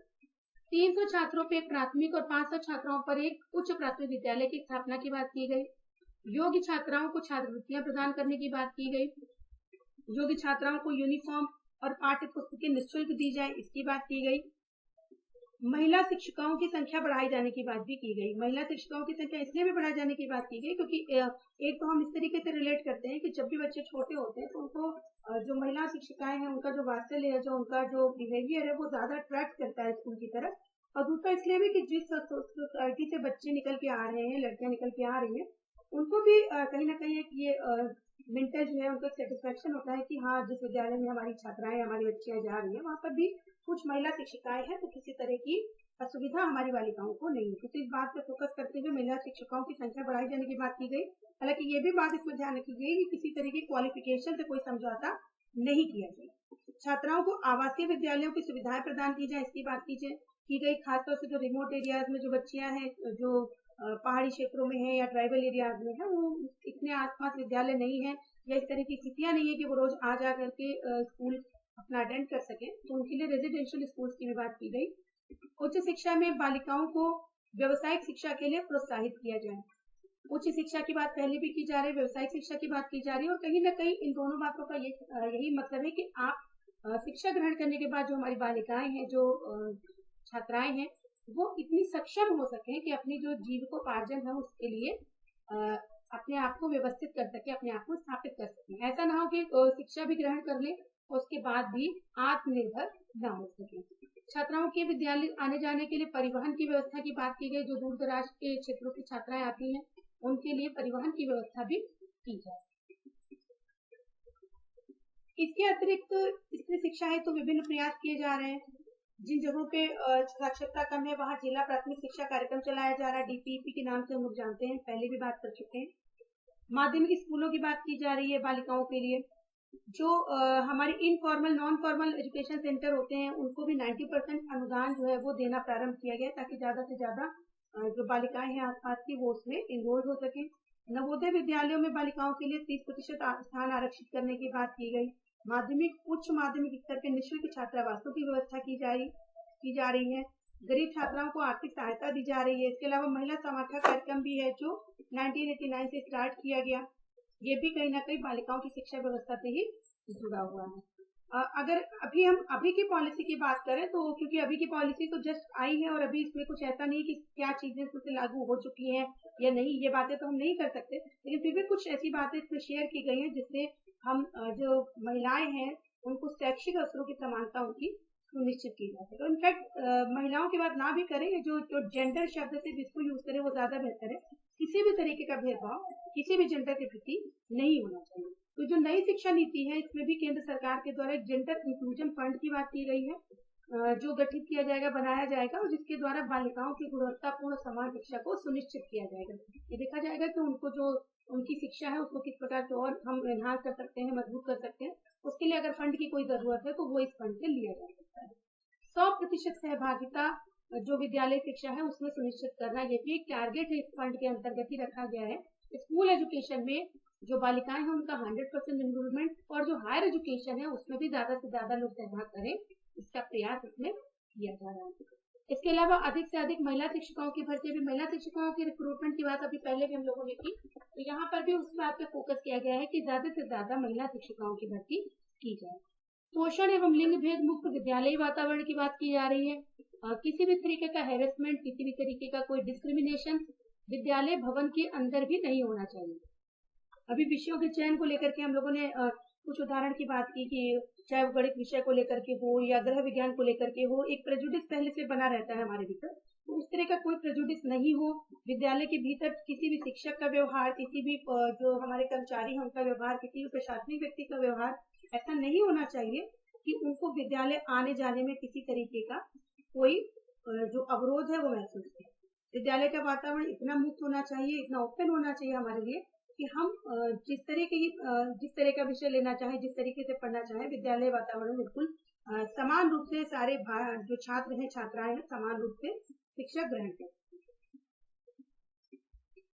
300 छात्रों पर एक प्राथमिक और 500 छात्राओं पर एक उच्च प्राथमिक विद्यालय की स्थापना की बात की गई। योग्य छात्राओं को छात्रवृत्तियां प्रदान करने की बात की गई। योग्य छात्राओं को यूनिफॉर्म और पाठ्य पुस्तकें निःशुल्क दी जाए, इसकी बात की गई। महिला शिक्षिकाओं की संख्या बढ़ाई जाने की बात भी की गई। महिला शिक्षिकाओं की संख्या इसलिए भी बढ़ाई जाने की बात की गई क्योंकि एक तो हम इस तरीके से रिलेट करते हैं कि जब भी बच्चे छोटे होते हैं तो उनको जो महिला शिक्षिकाएं हैं उनका जो वात्सल्य है, जो उनका जो बिहेवियर है वो ज्यादा अट्रैक्ट करता है स्कूल की तरफ। और दूसरा इसलिए भी कि जिस सोसाइटी से बच्चे निकल के आ रहे हैं, लड़कियां निकल के आ रही हैं, उनको भी कहीं ना कहीं एक ये मेंटल जो है उनको सेटिस्फेक्शन होता है कि हाँ, जिस विद्यालय में हमारी छात्राएं, हमारी बच्चियां जा रही हैं वहां पर भी कुछ महिला शिक्षिकाएं हैं, तो किसी तरह की असुविधा हमारी बालिकाओं को नहीं है। तो इस बात पर फोकस करते हुए महिला शिक्षिकाओं की संख्या बढ़ाई जाने की बात की गई। हालांकि ये भी बात इसमें ध्यान रखी गई कि किसी तरह की क्वालिफिकेशन से कोई समझौता नहीं किया जाए। छात्राओं को आवासीय विद्यालयों की सुविधाएं प्रदान की जाए, इसकी बात की गई। खासतौर से जो रिमोट एरियाज में जो बच्चियां हैं, जो पहाड़ी क्षेत्रों में है या ट्राइबल एरियाज में है, वो इतने आसपास विद्यालय नहीं है या इस तरह की स्थितियां नहीं है कि वो रोज आ जा करके स्कूल अपना अटेंड कर सके, तो उनके लिए रेजिडेंशियल स्कूल्स की भी बात की गई। उच्च शिक्षा में बालिकाओं को व्यवसायिक शिक्षा के लिए प्रोत्साहित किया जाए। उच्च शिक्षा की बात पहले भी की जा रही है, व्यवसायिक शिक्षा की बात की जा रही है, और कहीं ना कहीं इन दोनों बातों का यही मतलब है कि आप शिक्षा ग्रहण करने के बाद जो हमारी बालिकाएं हैं, जो छात्राएं हैं, वो इतनी सक्षम हो सके कि अपनी जो जीविकोपार्जन है उसके लिए अपने आप को व्यवस्थित कर सके, अपने आप को स्थापित कर सके। ऐसा ना हो कि शिक्षा भी ग्रहण कर ले उसके बाद भी आत्मनिर्भर न हो सके। छात्राओं के विद्यालय आने जाने के लिए परिवहन की व्यवस्था की बात की गई। जो दूर दराज के क्षेत्रों की छात्राएं आती हैं उनके लिए परिवहन की व्यवस्था भी की जाए। इसके अतिरिक्त स्त्री शिक्षा है तो विभिन्न प्रयास किए जा रहे हैं। जिन जगहों पे साक्षरता कम है वहाँ जिला प्राथमिक शिक्षा कार्यक्रम चलाया जा रहा है, DPEP के नाम से हम लोग जानते हैं, पहले भी बात कर चुके हैं। माध्यमिक स्कूलों की बात की जा रही है बालिकाओं के लिए। जो हमारे informal non formal education centre होते हैं उनको भी 90% अनुदान जो है वो देना प्रारंभ किया गया ताकि ज्यादा से ज्यादा जो बालिकाएं हैं आसपास की वो उसमें इन्वॉल्व हो सके। नवोदय विद्यालयों में बालिकाओं के लिए 30% स्थान आरक्षित करने की बात की गई। माध्यमिक उच्च माध्यमिक स्तर के निःशुल्क छात्रावासों की व्यवस्था की जा रही है। गरीब छात्राओं को आर्थिक सहायता दी जा रही है। इसके अलावा महिला समाख्या कार्यक्रम भी है जो 1989 से स्टार्ट किया गया। ये भी कहीं ना कहीं बालिकाओं की शिक्षा व्यवस्था से ही जुड़ा हुआ है। अगर हम अभी की पॉलिसी की बात करें तो क्योंकि अभी की पॉलिसी तो जस्ट आई है और अभी इसमें कुछ ऐसा नहीं कि क्या चीजें इसमें लागू हो चुकी हैं या नहीं, ये बातें तो हम नहीं कर सकते, लेकिन फिर भी कुछ ऐसी बातें इसमें शेयर की गई हैं जिससे हम जो महिलाएं हैं उनको शैक्षिक अवसरों की समानता उनकी सुनिश्चित की जा सके। इनफैक्ट महिलाओं की बात ना भी करें, जो जेंडर शब्द से जिसको यूज करें वो ज्यादा बेहतर है। किसी भी तरीके का भेदभाव किसी भी जेंडर के प्रति नहीं होना चाहिए। तो जो नई शिक्षा नीति है इसमें भी केंद्र सरकार के द्वारा एक जेंडर इंक्लूजन फंड की बात की गई है जो गठित किया जाएगा, बनाया जाएगा, और जिसके द्वारा बालिकाओं की गुणवत्तापूर्ण समान शिक्षा को सुनिश्चित किया जाएगा। ये देखा जाएगा कि उनको जो उनकी शिक्षा है उसको किस प्रकार से और हम एनहांस कर सकते हैं, मजबूत कर सकते हैं। उसके लिए अगर फंड की कोई जरूरत है तो वो इस फंड से लिया जा सकता है। 100% सहभागिता जो विद्यालय शिक्षा है उसमें सुनिश्चित करना, ये भी एक टारगेट है, इस फंड के अंतर्गत ही रखा गया है। स्कूल एजुकेशन में जो बालिकाएं हैं उनका 100% इन्वॉल्वमेंट, और जो हायर एजुकेशन है उसमें भी ज्यादा से ज्यादा लोग सहभाग करें, इसका प्रयास इसमें किया जा रहा है। इसके अलावा अधिक से अधिक महिला शिक्षिकाओं की भर्ती, अभी महिला शिक्षिकाओं की रिक्रूटमेंट की बात अभी पहले भी हम लोगों ने की, तो यहाँ पर भी उस बात पे फोकस किया गया है कि ज्यादा से ज्यादा महिला शिक्षिकाओं की भर्ती की जाए। पोषण एवं लिंग भेद मुक्त विद्यालयी वातावरण की बात की जा रही है। किसी भी तरीके का हेरेसमेंट, किसी भी तरीके का कोई डिस्क्रिमिनेशन विद्यालय भवन के अंदर भी नहीं होना चाहिए। अभी विषयों के चयन को लेकर के हम लोगों ने कुछ उदाहरण की बात की कि चाहे वो गणित विषय को लेकर के हो या ग्रह विज्ञान को लेकर के हो, एक प्रेजुडिस पहले से बना रहता है हमारे भीतर, तो उस तरह का कोई प्रेजुडिस नहीं हो। विद्यालय के भीतर किसी भी शिक्षक का व्यवहार, किसी भी जो हमारे कर्मचारी हैं उनका व्यवहार, किसी भी प्रशासनिक व्यक्ति का व्यवहार ऐसा नहीं होना चाहिए कि उनको विद्यालय आने जाने में किसी तरीके का कोई जो अवरोध है वो महसूस करे। विद्यालय का वातावरण इतना मुक्त होना चाहिए, इतना ओपन होना चाहिए हमारे लिए कि हम जिस तरह का विषय लेना चाहे, जिस तरीके से पढ़ना चाहे, विद्यालय वातावरण बिल्कुल समान रूप से सारे जो छात्र हैं, छात्राएं हैं, समान रूप से शिक्षा ग्रहण करें।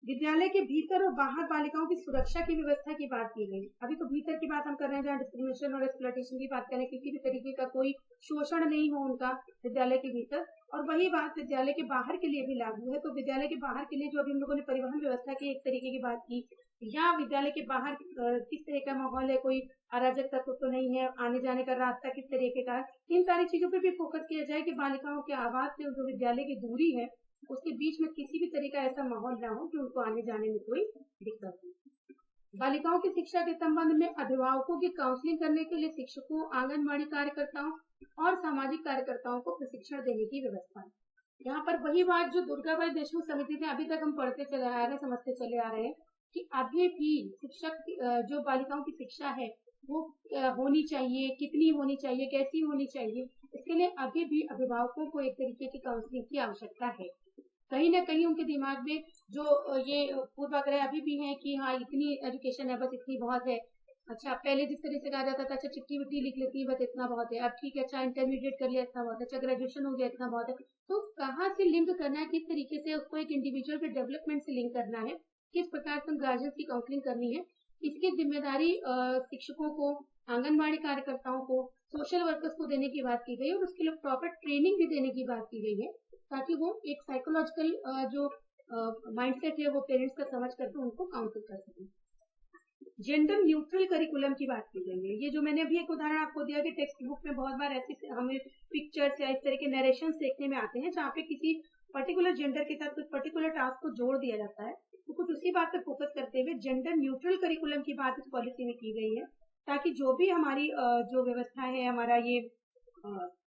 विद्यालय के भीतर और बाहर बालिकाओं की सुरक्षा की व्यवस्था की बात की गई। अभी तो भीतर की बात हम कर रहे हैं, जहाँ डिस्क्रिमिनेशन और एक्सप्लॉयटेशन की बात करें, किसी भी तरीके का कोई शोषण नहीं हो उनका विद्यालय के भीतर, और वही बात विद्यालय के बाहर के लिए भी लागू है। तो विद्यालय के बाहर के लिए जो अभी हम लोगों ने परिवहन व्यवस्था की एक तरीके की बात की, या विद्यालय के बाहर किस तरह का माहौल है, कोई अराजक तत्व तो नहीं है, आने जाने का रास्ता किस तरीके का है, इन सारी चीजों पर भी फोकस किया जाए कि बालिकाओं के आवास से जो विद्यालय की दूरी है उसके बीच में किसी भी तरह का ऐसा माहौल ना हो कि उनको आने जाने में कोई दिक्कत हो। बालिकाओं की शिक्षा के संबंध में अभिभावकों की काउंसलिंग करने के लिए शिक्षकों, आंगनबाड़ी कार्यकर्ताओं और सामाजिक कार्यकर्ताओं को प्रशिक्षण देने की व्यवस्था है। यहाँ पर वही बात जो दुर्गाबाई देशमुख समिति से अभी तक हम पढ़ते चले आ रहे हैं, समझते चले आ रहे हैं कि अभी भी शिक्षक जो बालिकाओं की शिक्षा है वो होनी चाहिए, कितनी होनी चाहिए, कैसी होनी चाहिए, इसके लिए अभी भी अभिभावकों को एक तरीके की काउंसलिंग की आवश्यकता है। कहीं ना कहीं उनके दिमाग में जो ये पूर्वाग्रह अभी भी है कि हाँ इतनी एजुकेशन है, बस इतनी बहुत है। अच्छा, पहले जिस तरह से कहा जाता था, अच्छा चिट्ठी विट्ठी लिख लेती है बस इतना बहुत है, अब ठीक है, अच्छा इंटरमीडिएट कर लिया इतना बहुत है, अच्छा ग्रेजुएशन हो गया इतना बहुत है। तो कहाँ से लिंक करना है, किस तरीके से उसको एक इंडिविजुअल के डेवलपमेंट से लिंक करना है, किस प्रकार से गार्जियंस की काउंसलिंग करनी है, इसकी जिम्मेदारी शिक्षकों को, आंगनबाड़ी कार्यकर्ताओं को, सोशल वर्कर्स को देने की बात की गई, और उसके लिए प्रॉपर ट्रेनिंग भी देने की बात की गई है, ताकि वो एक साइकोलॉजिकल जो माइंडसेट है वो पेरेंट्स का समझ करके उनको काउंसिल कर सकें। जेंडर न्यूट्रल करिकुलम की बात की गई है। ये जो मैंने अभी एक उदाहरण आपको दिया कि टेक्स्ट बुक में बहुत बार ऐसे हमें पिक्चर्स या इस तरह के नरेशंस देखने में आते हैं जहाँ पे किसी पर्टिकुलर जेंडर के साथ कुछ पर्टिकुलर टास्क को जोड़ दिया जाता है, तो कुछ उसी बात पर फोकस करते हुए जेंडर न्यूट्रल करिकुलम की बात इस पॉलिसी में की गई है, ताकि जो भी हमारी जो व्यवस्था है, हमारा ये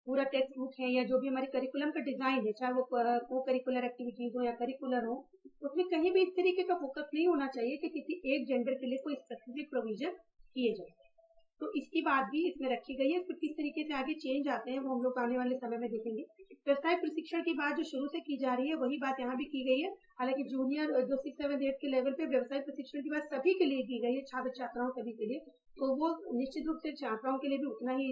पूरा टेक्स्ट बुक है या जो भी हमारे करिकुलम का डिजाइन है, चाहे वो करिकुलर एक्टिविटीज हो या करिकुलर हो, उसमें कहीं भी इस तरीके का फोकस नहीं होना चाहिए कि किसी एक जेंडर के लिए कोई स्पेसिफिक प्रोविजन किए जाए। तो इसकी बात भी इसमें रखी गई है। फिर किस तरीके से आगे चेंज आते हैं वो हम लोग आने वाले समय में देखेंगे। व्यवसाय प्रशिक्षण की बात जो शुरू से की जा रही है वही बात यहाँ भी की गई है। हालांकि जूनियर जो 6, 7, 8 के लेवल पे व्यवसाय प्रशिक्षण की बात सभी के लिए की गई है, छात्र छात्राओं सभी के लिए, तो वो निश्चित रूप से छात्राओं के लिए भी उतना ही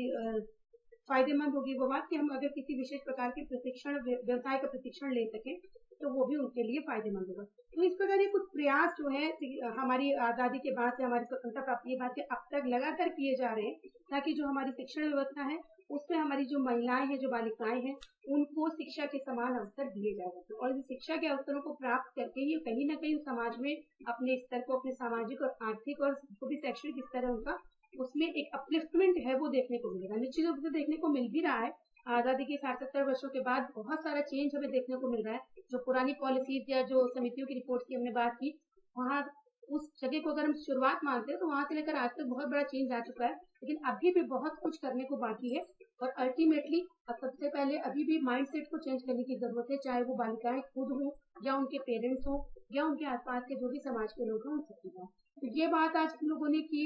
फायदेमंद होगी वो बात कि हम अगर किसी विशेष प्रकार के प्रशिक्षण, व्यवसाय का प्रशिक्षण ले सकें तो वो भी उनके लिए फायदेमंद होगा। तो इस प्रकार ये कुछ प्रयास जो है हमारी आजादी के बाद से, हमारी स्वतंत्रता प्राप्ति के बाद से अब तक लगातार किए जा रहे हैं, ताकि जो हमारी शिक्षण व्यवस्था है उसमें हमारी जो महिलाएं हैं, जो बालिकाएं हैं, उनको शिक्षा के समान अवसर दिए जा सके, और इस शिक्षा के अवसरों को प्राप्त करके ये कहीं ना कहीं समाज में अपने स्तर को, अपने सामाजिक और आर्थिक और जो भी शैक्षणिक स्तर है उनका, उसमें एक अपलिफ्टमेंट है वो देखने को मिलेगा। निश्चित रूप से देखने को मिल भी रहा है। आजादी के 60-70 वर्षों के बाद बहुत सारा चेंज हमें देखने को मिल रहा है। जो पुरानी पॉलिसीज या जो समितियों की रिपोर्ट की हमने बात की, वहाँ उस जगह को अगर हम शुरुआत मानते हैं तो वहां से लेकर आज तक बहुत बड़ा चेंज आ चुका है, लेकिन अभी भी बहुत कुछ करने को बाकी है। और अल्टीमेटली अब सबसे पहले अभी भी माइंडसेट को चेंज करने की जरूरत है, चाहे वो बालिकाएं खुद हो या उनके पेरेंट्स हो या उनके आसपास के जो भी समाज के लोग हैं उन सबकी बात। तो ये बात आज हम लोगों ने की